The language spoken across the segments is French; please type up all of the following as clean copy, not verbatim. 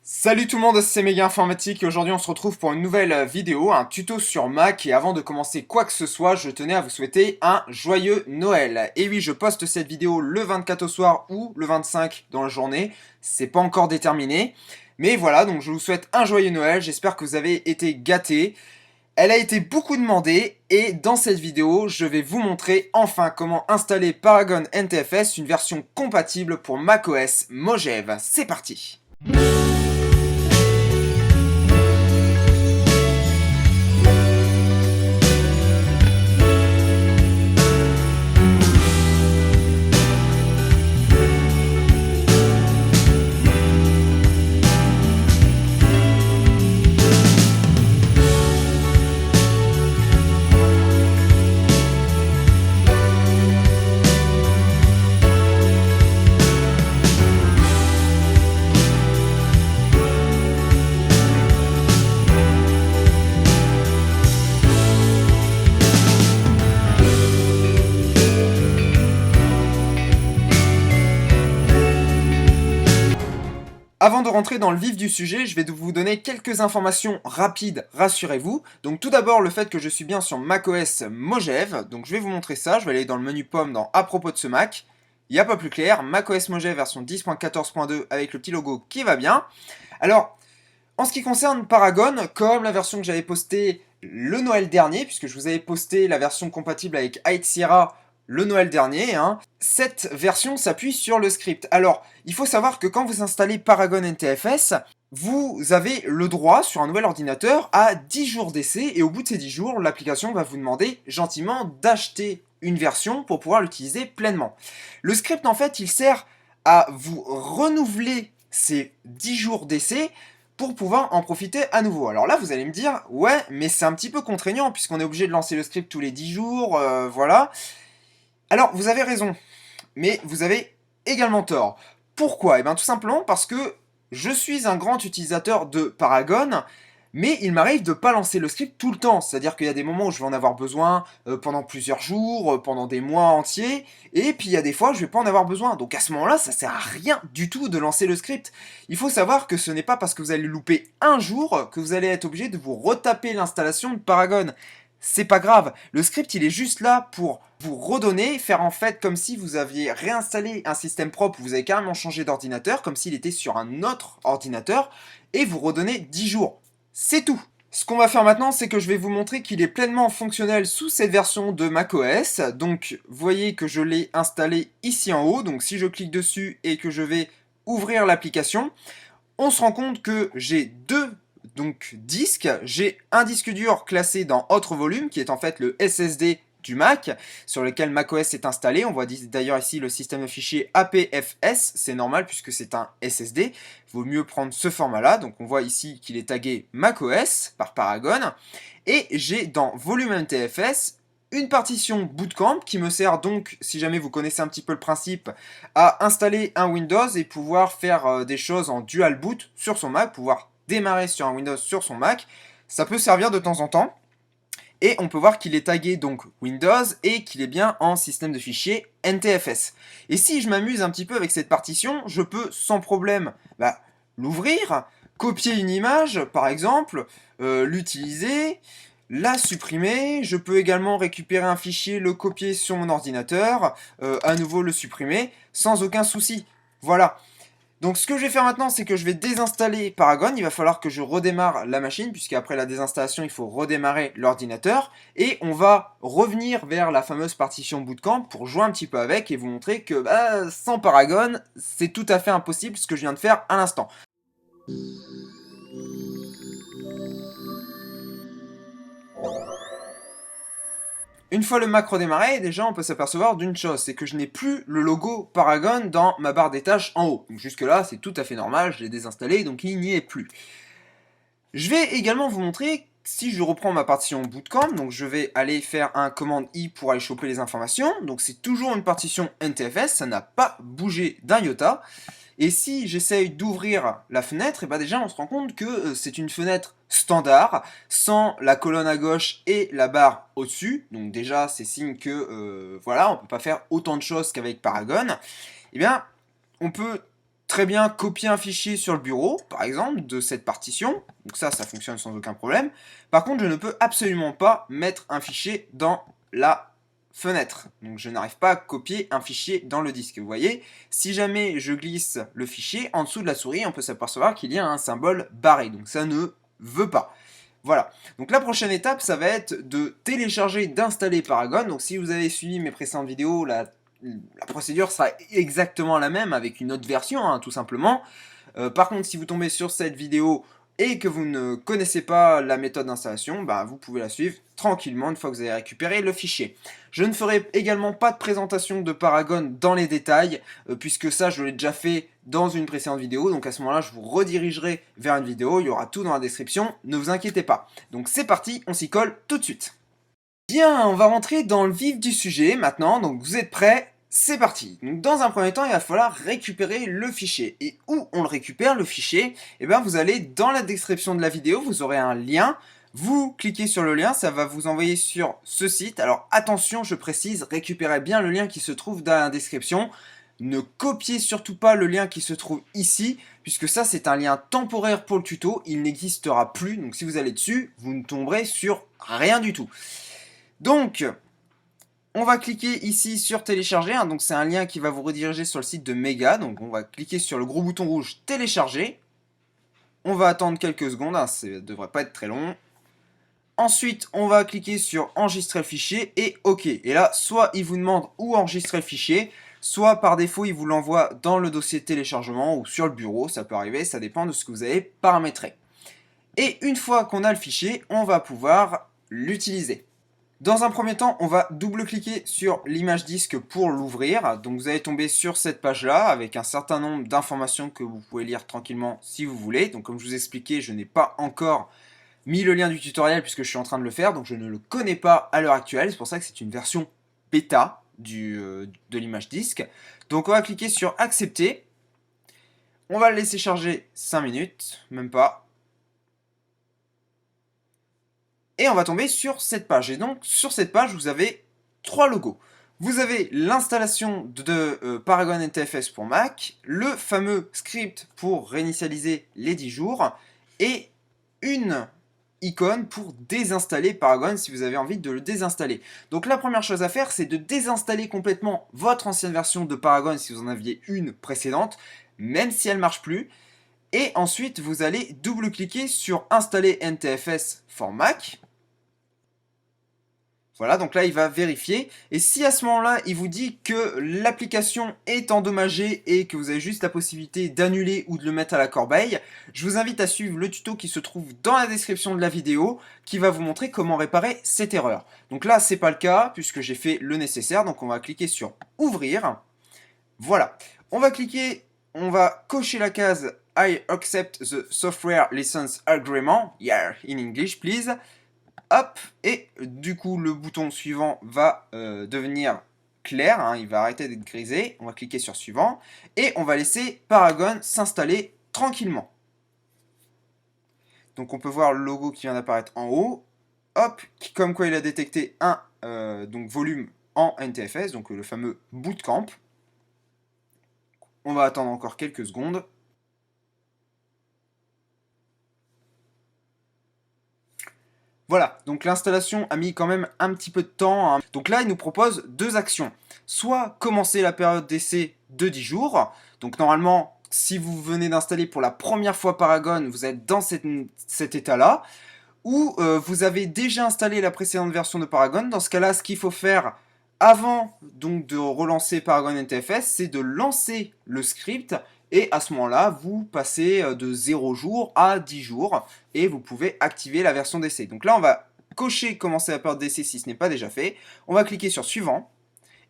Salut tout le monde, c'est Méga Informatique et aujourd'hui on se retrouve pour une nouvelle vidéo, un tuto sur Mac. Et avant de commencer quoi que ce soit, je tenais à vous souhaiter un joyeux Noël. Et oui, je poste cette vidéo le 24 au soir ou le 25 dans la journée, c'est pas encore déterminé. Mais voilà, donc je vous souhaite un joyeux Noël, j'espère que vous avez été gâtés. Elle a été beaucoup demandée et dans cette vidéo, je vais vous montrer enfin comment installer Paragon NTFS, une version compatible pour macOS Mojave. C'est parti! Avant de rentrer dans le vif du sujet, je vais vous donner quelques informations rapides, rassurez-vous. Donc tout d'abord le fait que je suis bien sur macOS Mojave, donc je vais vous montrer ça, je vais aller dans le menu pomme dans à propos de ce Mac. Il n'y a pas plus clair, macOS Mojave version 10.14.2 avec le petit logo qui va bien. Alors, en ce qui concerne Paragon, comme la version que j'avais postée le Noël dernier, puisque je vous avais posté la version compatible avec High Sierra le Noël dernier, cette version s'appuie sur le script. Alors, il faut savoir que quand vous installez Paragon NTFS, vous avez le droit sur un nouvel ordinateur à 10 jours d'essai, et au bout de ces 10 jours, l'application va vous demander gentiment d'acheter une version pour pouvoir l'utiliser pleinement. Le script, en fait, il sert à vous renouveler ces 10 jours d'essai pour pouvoir en profiter à nouveau. Alors là, vous allez me dire, ouais, mais c'est un petit peu contraignant, puisqu'on est obligé de lancer le script tous les 10 jours, voilà. Alors, vous avez raison, mais vous avez également tort. Pourquoi? Eh bien, tout simplement parce que je suis un grand utilisateur de Paragon, mais il m'arrive de ne pas lancer le script tout le temps. C'est-à-dire qu'il y a des moments où je vais en avoir besoin pendant plusieurs jours, pendant des mois entiers, et puis il y a des fois où je ne vais pas en avoir besoin. Donc à ce moment-là, ça sert à rien du tout de lancer le script. Il faut savoir que ce n'est pas parce que vous allez louper un jour que vous allez être obligé de vous retaper l'installation de Paragon. C'est pas grave, le script il est juste là pour vous redonner, faire en fait comme si vous aviez réinstallé un système propre, vous avez carrément changé d'ordinateur, comme s'il était sur un autre ordinateur, et vous redonner 10 jours. C'est tout. Ce qu'on va faire maintenant, c'est que je vais vous montrer qu'il est pleinement fonctionnel sous cette version de macOS. Donc, vous voyez que je l'ai installé ici en haut. Donc, si je clique dessus et que je vais ouvrir l'application, on se rend compte que j'ai deux disques. J'ai un disque dur classé dans autre volume, qui est en fait le SSD du Mac, sur lequel macOS est installé. On voit d'ailleurs ici le système de fichiers APFS, c'est normal puisque c'est un SSD. Il vaut mieux prendre ce format-là. Donc on voit ici qu'il est tagué macOS par Paragon. Et j'ai dans volume NTFS une partition Bootcamp qui me sert donc, si jamais vous connaissez un petit peu le principe, à installer un Windows et pouvoir faire des choses en dual boot sur son Mac, pouvoir démarrer sur un Windows sur son Mac. Ça peut servir de temps en temps. Et on peut voir qu'il est tagué donc Windows et qu'il est bien en système de fichiers NTFS. Et si je m'amuse un petit peu avec cette partition, je peux sans problème l'ouvrir, copier une image par exemple, l'utiliser, la supprimer. Je peux également récupérer un fichier, le copier sur mon ordinateur, à nouveau le supprimer sans aucun souci. Voilà. Donc ce que je vais faire maintenant, c'est que je vais désinstaller Paragon. Il va falloir que je redémarre la machine, puisqu'après la désinstallation, il faut redémarrer l'ordinateur. Et on va revenir vers la fameuse partition Bootcamp pour jouer un petit peu avec et vous montrer que sans Paragon, c'est tout à fait impossible ce que je viens de faire à l'instant. Une fois le Mac redémarré, déjà on peut s'apercevoir d'une chose, c'est que je n'ai plus le logo Paragon dans ma barre des tâches en haut. Donc jusque là c'est tout à fait normal, je l'ai désinstallé donc il n'y est plus. Je vais également vous montrer, si je reprends ma partition Bootcamp, donc je vais aller faire un commande I pour aller choper les informations. Donc c'est toujours une partition NTFS, ça n'a pas bougé d'un iota. Et si j'essaye d'ouvrir la fenêtre, et déjà on se rend compte que c'est une fenêtre standard, sans la colonne à gauche et la barre au-dessus. Donc déjà c'est signe que voilà, on ne peut pas faire autant de choses qu'avec Paragon. Eh bien, on peut très bien copier un fichier sur le bureau, par exemple, de cette partition. Donc ça fonctionne sans aucun problème. Par contre, je ne peux absolument pas mettre un fichier dans la fenêtre. Donc je n'arrive pas à copier un fichier dans le disque. Vous voyez, si jamais je glisse le fichier, en dessous de la souris, on peut s'apercevoir qu'il y a un symbole barré. Donc ça ne veut pas. Voilà, donc la prochaine étape, ça va être de télécharger, d'installer Paragon. Donc si vous avez suivi mes précédentes vidéos, la procédure sera exactement la même avec une autre version, hein, tout simplement. Par contre, si vous tombez sur cette vidéo et que vous ne connaissez pas la méthode d'installation, bah, vous pouvez la suivre tranquillement une fois que vous avez récupéré le fichier. Je ne ferai également pas de présentation de Paragon dans les détails, puisque ça je l'ai déjà fait dans une précédente vidéo, donc à ce moment-là je vous redirigerai vers une vidéo, il y aura tout dans la description, ne vous inquiétez pas. Donc c'est parti, on s'y colle tout de suite. Bien, on va rentrer dans le vif du sujet maintenant, donc vous êtes prêts? C'est parti. Donc dans un premier temps, il va falloir récupérer le fichier. Et où on le récupère, le fichier? Eh bien, vous allez dans la description de la vidéo, vous aurez un lien. Vous cliquez sur le lien, ça va vous envoyer sur ce site. Alors attention, je précise, récupérez bien le lien qui se trouve dans la description. Ne copiez surtout pas le lien qui se trouve ici, puisque ça c'est un lien temporaire pour le tuto, il n'existera plus. Donc si vous allez dessus, vous ne tomberez sur rien du tout. Donc, on va cliquer ici sur télécharger, hein, donc c'est un lien qui va vous rediriger sur le site de Mega, donc on va cliquer sur le gros bouton rouge télécharger. On va attendre quelques secondes, hein, ça ne devrait pas être très long. Ensuite, on va cliquer sur enregistrer le fichier et OK. Et là, soit il vous demande où enregistrer le fichier, soit par défaut, il vous l'envoie dans le dossier téléchargement ou sur le bureau, ça peut arriver, ça dépend de ce que vous avez paramétré. Et une fois qu'on a le fichier, on va pouvoir l'utiliser. Dans un premier temps, on va double-cliquer sur l'image disque pour l'ouvrir. Donc vous allez tomber sur cette page-là avec un certain nombre d'informations que vous pouvez lire tranquillement si vous voulez. Donc comme je vous expliquais, je n'ai pas encore mis le lien du tutoriel puisque je suis en train de le faire, donc je ne le connais pas à l'heure actuelle. C'est pour ça que c'est une version bêta de l'image disque. Donc on va cliquer sur accepter. On va le laisser charger 5 minutes, même pas. Et on va tomber sur cette page. Et donc, sur cette page, vous avez 3 logos. Vous avez l'installation de Paragon NTFS pour Mac, le fameux script pour réinitialiser les 10 jours, et une icône pour désinstaller Paragon si vous avez envie de le désinstaller. Donc la première chose à faire, c'est de désinstaller complètement votre ancienne version de Paragon si vous en aviez une précédente, même si elle ne marche plus. Et ensuite, vous allez double-cliquer sur Installer NTFS for Mac. Voilà, donc là, il va vérifier. Et si à ce moment-là, il vous dit que l'application est endommagée et que vous avez juste la possibilité d'annuler ou de le mettre à la corbeille, je vous invite à suivre le tuto qui se trouve dans la description de la vidéo qui va vous montrer comment réparer cette erreur. Donc là, c'est pas le cas puisque j'ai fait le nécessaire. Donc on va cliquer sur Ouvrir. Voilà. On va cocher la case I accept the software license agreement. Yeah, in English, please. Hop, et du coup, le bouton suivant va devenir clair, hein, il va arrêter d'être grisé. On va cliquer sur suivant et on va laisser Paragon s'installer tranquillement. Donc on peut voir le logo qui vient d'apparaître en haut. Hop, comme quoi il a détecté un donc volume en NTFS, donc le fameux bootcamp. On va attendre encore quelques secondes. Voilà, donc l'installation a mis quand même un petit peu de temps, hein. Donc là, il nous propose deux actions. Soit commencer la période d'essai de 10 jours. Donc normalement, si vous venez d'installer pour la première fois Paragon, vous êtes dans cet état-là. Ou vous avez déjà installé la précédente version de Paragon. Dans ce cas-là, ce qu'il faut faire avant donc de relancer Paragon NTFS, c'est de lancer le script. Et à ce moment-là, vous passez de 0 jours à 10 jours et vous pouvez activer la version d'essai. Donc là, on va cocher commencer la période d'essai si ce n'est pas déjà fait. On va cliquer sur suivant.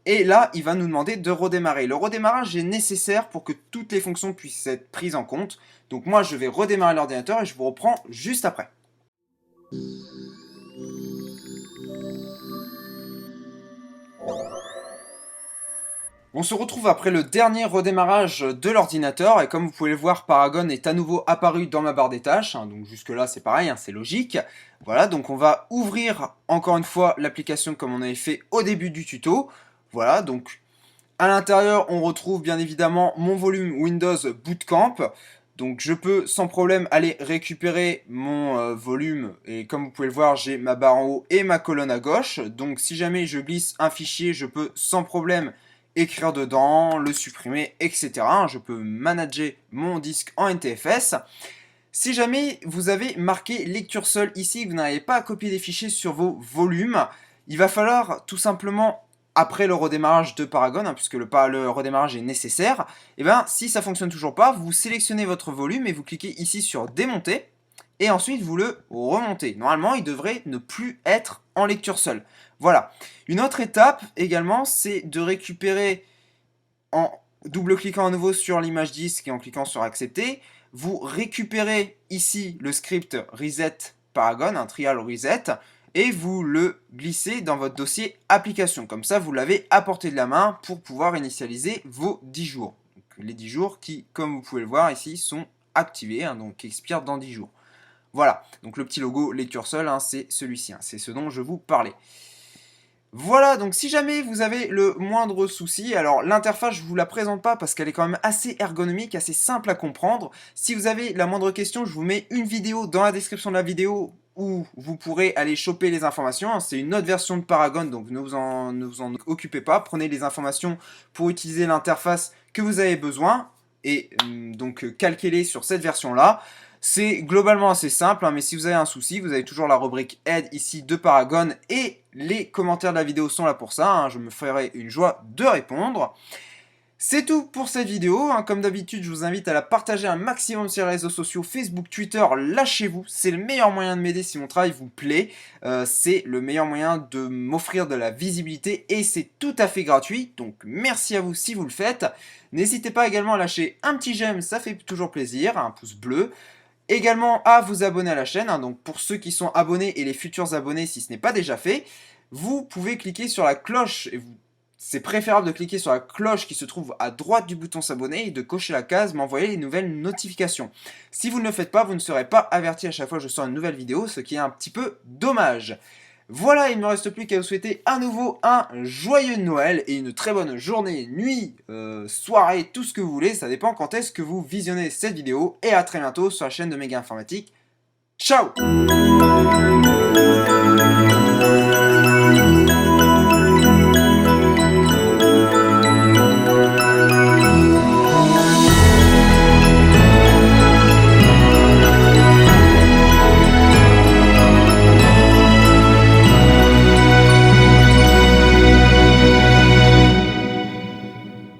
Et là, il va nous demander de redémarrer. Le redémarrage est nécessaire pour que toutes les fonctions puissent être prises en compte. Donc moi, je vais redémarrer l'ordinateur et je vous reprends juste après. On se retrouve après le dernier redémarrage de l'ordinateur et comme vous pouvez le voir, Paragon est à nouveau apparu dans ma barre des tâches, hein, donc jusque là c'est pareil, hein, c'est logique. Voilà, donc on va ouvrir encore une fois l'application comme on avait fait au début du tuto. Voilà, donc À l'intérieur, on retrouve bien évidemment mon volume Windows Bootcamp. Donc je peux sans problème aller récupérer mon volume. Et comme vous pouvez le voir, j'ai ma barre en haut et ma colonne à gauche. Donc si jamais je glisse un fichier, je peux sans problème écrire dedans, le supprimer, etc. Je peux manager mon disque en NTFS. Si jamais vous avez marqué lecture seule ici, vous n'arrivez pas à copier des fichiers sur vos volumes, il va falloir tout simplement, après le redémarrage de Paragon, puisque le redémarrage est nécessaire, et bien si ça ne fonctionne toujours pas, vous sélectionnez votre volume et vous cliquez ici sur démonter, et ensuite vous le remontez. Normalement, il devrait ne plus être en lecture seule. Voilà. Une autre étape également, c'est de récupérer en double-cliquant à nouveau sur l'image disque et en cliquant sur accepter, vous récupérez ici le script reset Paragon, un trial reset, et vous le glissez dans votre dossier application. Comme ça, vous l'avez à portée de la main pour pouvoir initialiser vos 10 jours. Donc, les 10 jours qui, comme vous pouvez le voir ici, sont activés, donc qui expirent dans 10 jours. Voilà, donc le petit logo lecture seule, c'est celui-ci, c'est ce dont je vous parlais. Voilà, donc si jamais vous avez le moindre souci, alors l'interface je vous la présente pas parce qu'elle est quand même assez ergonomique, assez simple à comprendre. Si vous avez la moindre question, je vous mets une vidéo dans la description de la vidéo où vous pourrez aller choper les informations. C'est une autre version de Paragon, donc ne vous en occupez pas. Prenez les informations pour utiliser l'interface que vous avez besoin et donc calquez-les sur cette version-là. C'est globalement assez simple, mais si vous avez un souci, vous avez toujours la rubrique aide ici de Paragon et les commentaires de la vidéo sont là pour ça. Je me ferai une joie de répondre. C'est tout pour cette vidéo. Comme d'habitude, je vous invite à la partager un maximum sur les réseaux sociaux, Facebook, Twitter. Lâchez-vous, c'est le meilleur moyen de m'aider si mon travail vous plaît. C'est le meilleur moyen de m'offrir de la visibilité et c'est tout à fait gratuit. Donc merci à vous si vous le faites. N'hésitez pas également à lâcher un petit j'aime, ça fait toujours plaisir, un pouce bleu. Également à vous abonner à la chaîne, donc pour ceux qui sont abonnés et les futurs abonnés si ce n'est pas déjà fait, vous pouvez cliquer sur la cloche, et c'est préférable de cliquer sur la cloche qui se trouve à droite du bouton s'abonner et de cocher la case m'envoyer les nouvelles notifications. Si vous ne le faites pas, vous ne serez pas averti à chaque fois que je sors une nouvelle vidéo, ce qui est un petit peu dommage. Voilà, il ne me reste plus qu'à vous souhaiter à nouveau un joyeux Noël et une très bonne journée, nuit, soirée, tout ce que vous voulez. Ça dépend quand est-ce que vous visionnez cette vidéo. Et à très bientôt sur la chaîne de Méga Informatique. Ciao!